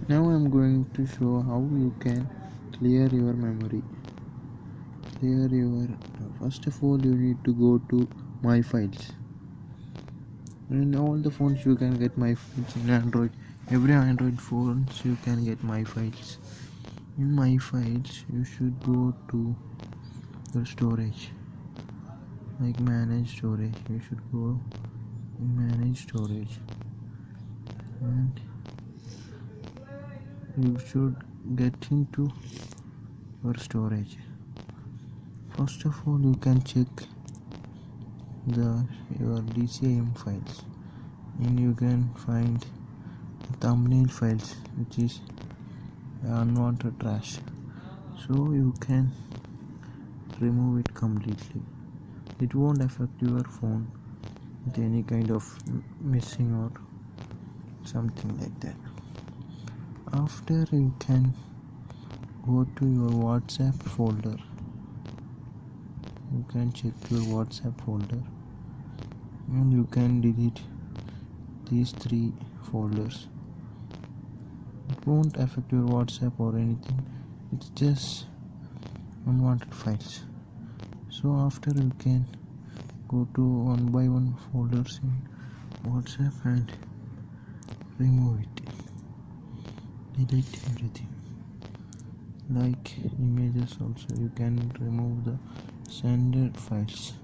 Now I'm going to show how you can clear your memory. First of all, you need to go to My Files. In all the phones you can get My Files. In Android, every Android phones you can get My Files. In My Files, you should go to your storage, like Manage Storage. You should go in Manage Storage, and you should get into your storage. First of all, you can check your DCIM files, and you can find thumbnail files, which is unwanted trash. So you can remove it completely. It won't affect your phone with any kind of missing or something like that. After, you can go to your WhatsApp folder. You can check your WhatsApp folder, and you can delete these 3 folders. It won't affect your WhatsApp or anything. It's just unwanted files. So after, you can go to one by one folders in WhatsApp and remove it. Delete everything. Like images also, you can remove the sender files.